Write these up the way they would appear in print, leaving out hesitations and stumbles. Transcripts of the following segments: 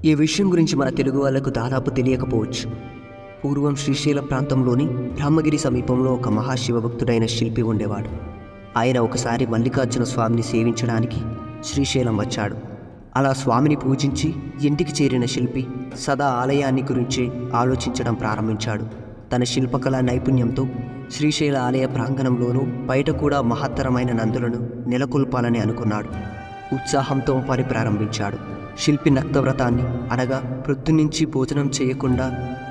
ఈ విషయం గురించి మన తెలుగు వాళ్లకు దాదాపు తెలియకపోవచ్చు. పూర్వం శ్రీశైలం ప్రాంతంలోని బ్రహ్మగిరి సమీపంలో ఒక మహాశివభక్తుడైన శిల్పి ఉండేవాడు. ఆయన ఒకసారి మల్లికార్జున స్వామిని సేవించడానికి శ్రీశైలం వచ్చాడు. అలా స్వామిని పూజించి ఇంటికి చేరిన శిల్పి సదా ఆలయాన్ని గురించి ఆలోచించడం ప్రారంభించాడు. తన శిల్పకళా నైపుణ్యంతో శ్రీశైల ఆలయ ప్రాంగణంలోనూ బయట కూడా మహత్తరమైన నందులను నెలకొల్పాలని అనుకున్నాడు. ఉత్సాహంతో పని ప్రారంభించాడు. శిల్పి నక్తవ్రతాన్ని అనగా ప్రొద్దునుంచి భోజనం చేయకుండా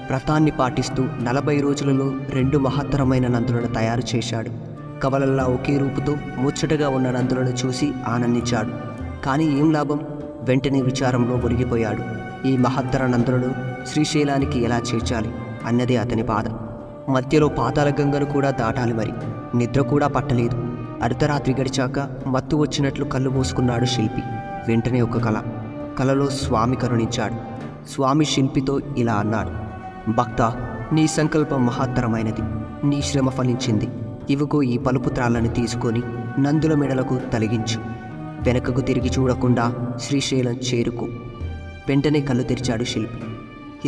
వ్రతాన్ని పాటిస్తూ 40 రోజులలో 2 మహత్తరమైన నందులను తయారు చేశాడు. కవలల్లా ఒకే రూపుతో ముచ్చటగా ఉన్న నందులను చూసి ఆనందించాడు. కానీ ఏం లాభం? వెంటనే విచారంలో మునిగిపోయాడు. ఈ మహత్తర నందులను శ్రీశైలానికి ఎలా చేర్చాలి అన్నదే అతని బాధ. మధ్యలో పాతాళ గంగను కూడా దాటాలి. మరి నిద్ర కూడా పట్టలేదు. అర్ధరాత్రి గడిచాక మత్తు వచ్చినట్లు కళ్ళు మూసుకున్నాడు శిల్పి. వెంటనే ఒక కలలో స్వామి కరుణించాడు. స్వామి శిల్పితో ఇలా అన్నాడు: భక్త, నీ సంకల్పం మహత్తరమైనది. నీ శ్రమ ఫలించింది. ఇవిగో ఈ పలుపు త్రాళ్ళను తీసుకొని నందుల మెడలకు తలిగించు. వెనకకు తిరిగి చూడకుండా శ్రీశైలం చేరుకో. వెంటనే కళ్ళు తెరిచాడు శిల్పి.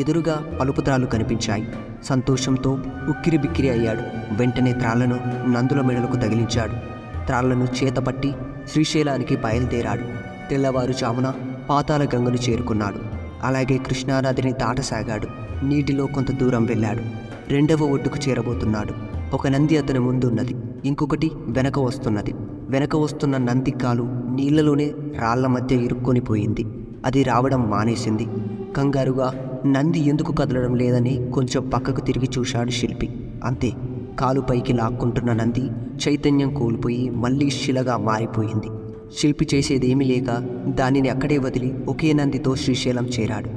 ఎదురుగా పలుపు త్రాళ్ళు కనిపించాయి. సంతోషంతో ఉక్కిరి బిక్కిరి అయ్యాడు. వెంటనే త్రాళ్లను నందుల మెడలకు తగిలించాడు. త్రాళ్లను చేతపట్టి శ్రీశైలానికి బయలుదేరాడు. తెల్లవారుజామున పాతాళ గంగను చేరుకున్నాడు. అలాగే కృష్ణానదిని దాటసాగాడు. నీటిలో కొంత దూరం వెళ్ళాడు. 2వ ఒడ్డుకు చేరబోతున్నాడు. ఒక నంది అతని ముందున్నది, ఇంకొకటి వెనక వస్తున్నది. వెనక వస్తున్న నంది కాలు నీళ్లలోనే రాళ్ల మధ్య ఇరుక్కొని పోయింది. అది రావడం మానేసింది. కంగారుగా నంది ఎందుకు కదలడం లేదని కొంచెం పక్కకు తిరిగి చూశాడు శిల్పి. అంతే, కాలు పైకి లాక్కుంటున్న నంది చైతన్యం కోల్పోయి మళ్ళీ శిలగా మారిపోయింది. శిల్పి చేసేదేమీ లేక దానిని అక్కడే వదిలి ఒకే నందితో శ్రీశైలం చేరాడు.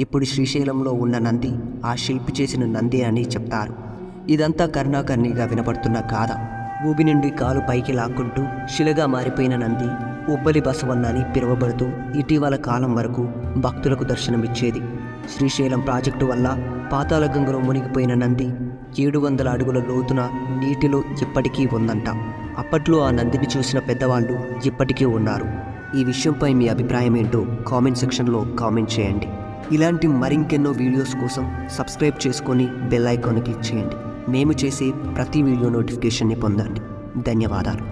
ఇప్పుడు శ్రీశైలంలో ఉన్న నంది ఆ శిల్పి చేసిన నంది అని చెప్తారు. ఇదంతా కర్ణాకర్ణిగా వినపడుతున్న గాథ. భూమి నుండి కాలు పైకి లాక్కుంటూ శిలగా మారిపోయిన నంది ఉబ్బలి బసవన్న అని పిలువబడుతూ ఇటీవల కాలం వరకు భక్తులకు దర్శనమిచ్చేది. శ్రీశైలం ప్రాజెక్టు వల్ల పాతాళ గంగలో మునిగిపోయిన నంది 700 అడుగుల లోతున నీటిలో ఇప్పటికీ ఉందంట. అప్పట్లో ఆ నందిని చూసిన పెద్దవాళ్ళు ఇప్పటికీ ఉన్నారు. ఈ విషయంపై మీ అభిప్రాయం ఏంటో కామెంట్ సెక్షన్లో కామెంట్ చేయండి. ఇలాంటి మరింకెన్నో వీడియోస్ కోసం సబ్స్క్రైబ్ చేసుకొని బెల్ ఐకాన్ క్లిక్ చేయండి. మేము చేసే ప్రతి వీడియో నోటిఫికేషన్ని పొందండి. ధన్యవాదాలు.